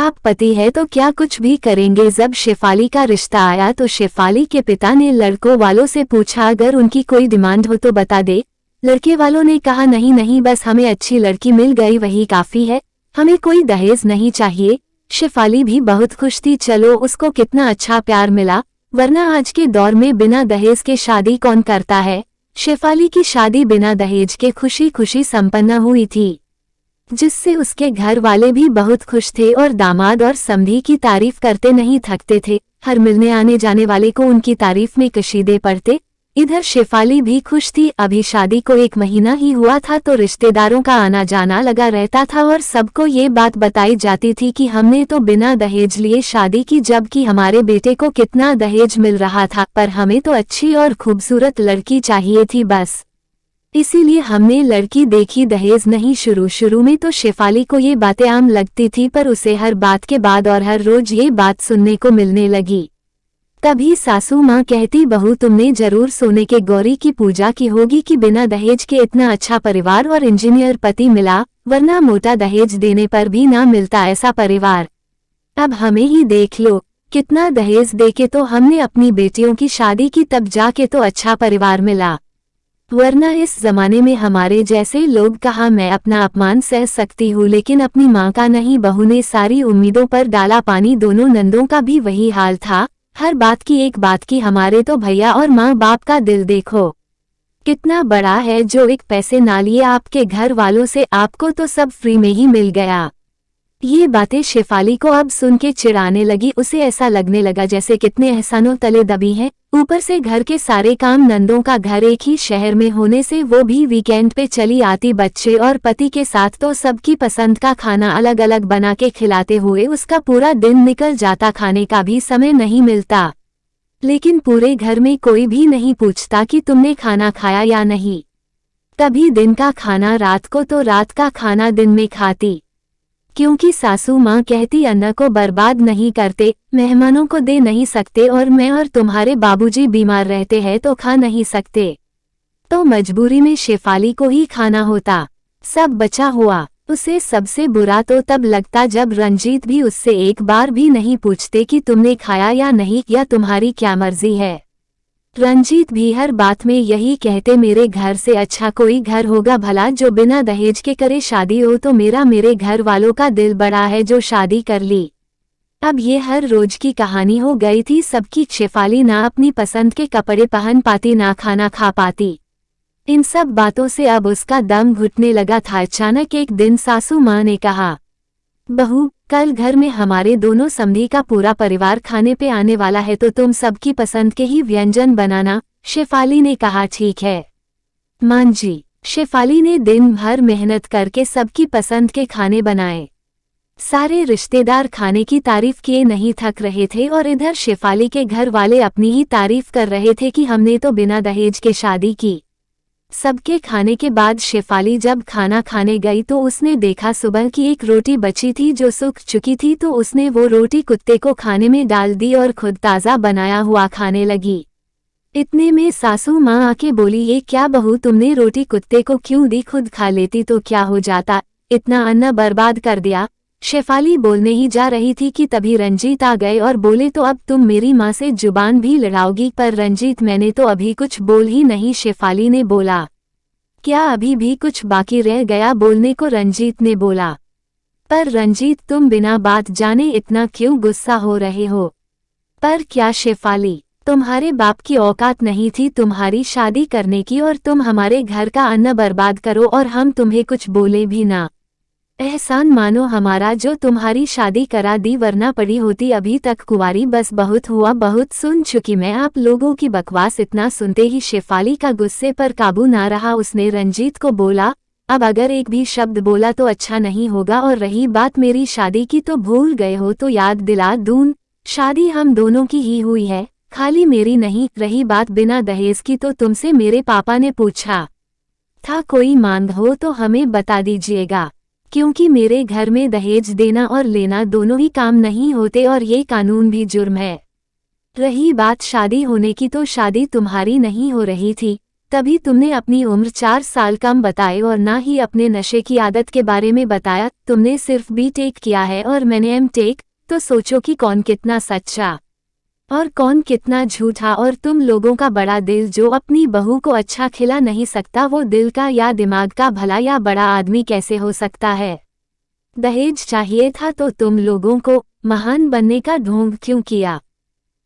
आप पति है तो क्या कुछ भी करेंगे। जब शेफाली का रिश्ता आया तो शेफाली के पिता ने लड़कों वालों से पूछा अगर उनकी कोई डिमांड हो तो बता दे। लड़के वालों ने कहा नहीं नहीं, बस हमें अच्छी लड़की मिल गई वही काफी है, हमें कोई दहेज नहीं चाहिए। शेफाली भी बहुत खुश थी, चलो उसको कितना अच्छा प्यार मिला, वरना आज के दौर में बिना दहेज के शादी कौन करता है। शेफाली की शादी बिना दहेज के खुशी खुशी संपन्न हुई थी, जिससे उसके घर वाले भी बहुत खुश थे और दामाद और समधी की तारीफ करते नहीं थकते थे। हर मिलने आने जाने वाले को उनकी तारीफ में कशीदे पड़ते। इधर शेफाली भी खुश थी। अभी शादी को 1 महीना ही हुआ था तो रिश्तेदारों का आना जाना लगा रहता था और सबको ये बात बताई जाती थी कि हमने तो बिना दहेज लिए शादी की, जबकि हमारे बेटे को कितना दहेज मिल रहा था, पर हमें तो अच्छी और खूबसूरत लड़की चाहिए थी बस, इसीलिए हमने लड़की देखी, दहेज नहीं। शुरू में तो शेफाली को ये बातें आम लगती थी, पर उसे हर बात के बाद और हर रोज ये बात सुनने को मिलने लगी। तभी सासू माँ कहती, बहू तुमने जरूर सोने के गौरी की पूजा की होगी कि बिना दहेज के इतना अच्छा परिवार और इंजीनियर पति मिला, वरना मोटा दहेज देने पर भी ना मिलता ऐसा परिवार। अब हमें ही देख लो, कितना दहेज देके तो हमने अपनी बेटियों की शादी की, तब जाके तो अच्छा परिवार मिला, वरना इस जमाने में हमारे जैसे लोग कहाँ। मैं अपना अपमान सह सकती हूँ लेकिन अपनी माँ का नहीं। बहू ने सारी उम्मीदों पर डाला पानी। दोनों नंदों का भी वही हाल था, हर बात की एक बात की, हमारे तो भैया और माँ बाप का दिल देखो कितना बड़ा है, जो एक पैसे ना लिए आपके घर वालों से, आपको तो सब फ्री में ही मिल गया। ये बातें शेफाली को अब सुन के चिढ़ाने लगी। उसे ऐसा लगने लगा जैसे कितने एहसानों तले दबी है। ऊपर से घर के सारे काम, नंदों का घर एक ही शहर में होने से वो भी वीकेंड पे चली आती, बच्चे और पति के साथ तो सबकी पसंद का खाना अलग अलग बना के खिलाते हुए उसका पूरा दिन निकल जाता, खाने का भी समय नहीं मिलता। लेकिन पूरे घर में कोई भी नहीं पूछता कि तुमने खाना खाया या नहीं। तभी दिन का खाना रात को तो रात का खाना दिन में खाती, क्योंकि सासू माँ कहती अन्न को बर्बाद नहीं करते, मेहमानों को दे नहीं सकते, और मैं और तुम्हारे बाबूजी बीमार रहते हैं तो खा नहीं सकते, तो मजबूरी में शेफाली को ही खाना होता। सब बचा हुआ उसे सबसे बुरा तो तब लगता जब रंजीत भी उससे एक बार भी नहीं पूछते कि तुमने खाया या नहीं, या तुम्हारी क्या मर्जी है। रंजीत भी हर बात में यही कहते, मेरे घर से अच्छा कोई घर होगा भला जो बिना दहेज के करे शादी हो, तो मेरे घर वालों का दिल बड़ा है जो शादी कर ली। अब ये हर रोज की कहानी हो गई थी सबकी। शेफाली ना अपनी पसंद के कपड़े पहन पाती, ना खाना खा पाती। इन सब बातों से अब उसका दम घुटने लगा था। अचानक एक दिन सासू माँ ने कहा, बहू कल घर में हमारे दोनों समधी का पूरा परिवार खाने पे आने वाला है, तो तुम सबकी पसंद के ही व्यंजन बनाना। शेफाली ने कहा, ठीक है मां जी। शेफाली ने दिन भर मेहनत करके सबकी पसंद के खाने बनाए। सारे रिश्तेदार खाने की तारीफ किए नहीं थक रहे थे, और इधर शेफाली के घर वाले अपनी ही तारीफ कर रहे थे कि हमने तो बिना दहेज के शादी की। सबके खाने के बाद शेफाली जब खाना खाने गई तो उसने देखा सुबह की एक रोटी बची थी जो सूख चुकी थी, तो उसने वो रोटी कुत्ते को खाने में डाल दी और खुद ताज़ा बनाया हुआ खाने लगी। इतने में सासू माँ आके बोली, ये क्या बहू तुमने रोटी कुत्ते को क्यों दी, खुद खा लेती तो क्या हो जाता, इतना अन्न बर्बाद कर दिया। शेफाली बोलने ही जा रही थी कि तभी रंजीत आ गए और बोले, तो अब तुम मेरी माँ से जुबान भी लड़ाओगी। पर रंजीत मैंने तो अभी कुछ बोल ही नहीं। शेफाली ने बोला, क्या अभी भी कुछ बाकी रह गया बोलने को, रंजीत ने बोला। पर रंजीत तुम बिना बात जाने इतना क्यों गुस्सा हो रहे हो। पर क्या शेफाली, तुम्हारे बाप की औकात नहीं थी तुम्हारी शादी करने की, और तुम हमारे घर का अन्न बर्बाद करो और हम तुम्हें कुछ बोले भी ना। एहसान मानो हमारा जो तुम्हारी शादी करा दी, वरना पड़ी होती अभी तक कुंवारी। बस बहुत हुआ, बहुत सुन चुकी मैं आप लोगों की बकवास। इतना सुनते ही शेफाली का गुस्से पर काबू ना रहा। उसने रंजीत को बोला, अब अगर एक भी शब्द बोला तो अच्छा नहीं होगा, और रही बात मेरी शादी की तो भूल गए हो तो याद दिला दूं, शादी हम दोनों की ही हुई है, खाली मेरी नहीं। रही बात बिना दहेज की तो तुमसे मेरे पापा ने पूछा था, कोई मांग हो तो हमें बता दीजिएगा, क्योंकि मेरे घर में दहेज देना और लेना दोनों ही काम नहीं होते, और ये कानून भी जुर्म है। रही बात शादी होने की, तो शादी तुम्हारी नहीं हो रही थी, तभी तुमने अपनी उम्र 4 साल कम बताई और ना ही अपने नशे की आदत के बारे में बताया। तुमने सिर्फ B.Tech किया है और मैंने M.Tech, तो सोचो कि कौन कितना सच्चा और कौन कितना झूठा। और तुम लोगों का बड़ा दिल जो अपनी बहू को अच्छा खिला नहीं सकता, वो दिल का या दिमाग का भला या बड़ा आदमी कैसे हो सकता है। दहेज चाहिए था तो तुम लोगों को महान बनने का ढोंग क्यों किया।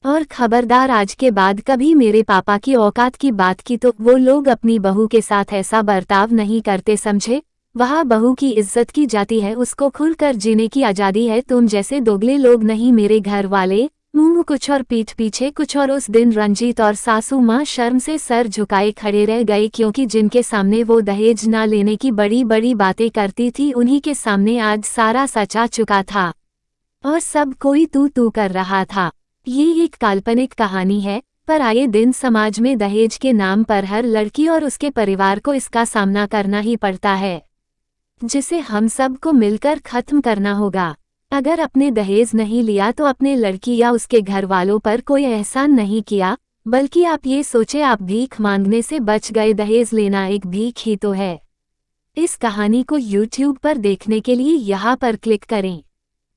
और खबरदार, आज के बाद कभी मेरे पापा की औकात की बात की तो वो लोग अपनी बहू के साथ ऐसा बर्ताव नहीं करते, समझे। वहाँ बहू की इज्जत की जाती है, उसको खुलकर जीने की आज़ादी है। तुम जैसे दोगले लोग नहीं, मेरे घर वाले मुंह कुछ और पीठ पीछे कुछ और। उस दिन रंजीत और सासू माँ शर्म से सर झुकाए खड़े रह गए, क्योंकि जिनके सामने वो दहेज ना लेने की बड़ी बड़ी बातें करती थी, उन्हीं के सामने आज सारा सच आ चुका था और सब कोई तू तू कर रहा था। ये एक काल्पनिक कहानी है, पर आए दिन समाज में दहेज के नाम पर हर लड़की और उसके परिवार को इसका सामना करना ही पड़ता है, जिसे हम सब को मिलकर खत्म करना होगा। अगर अपने दहेज नहीं लिया तो अपने लड़की या उसके घर वालों पर कोई एहसान नहीं किया, बल्कि आप ये सोचे आप भीख मांगने से बच गए। दहेज लेना एक भीख ही तो है। इस कहानी को YouTube पर देखने के लिए यहाँ पर क्लिक करें।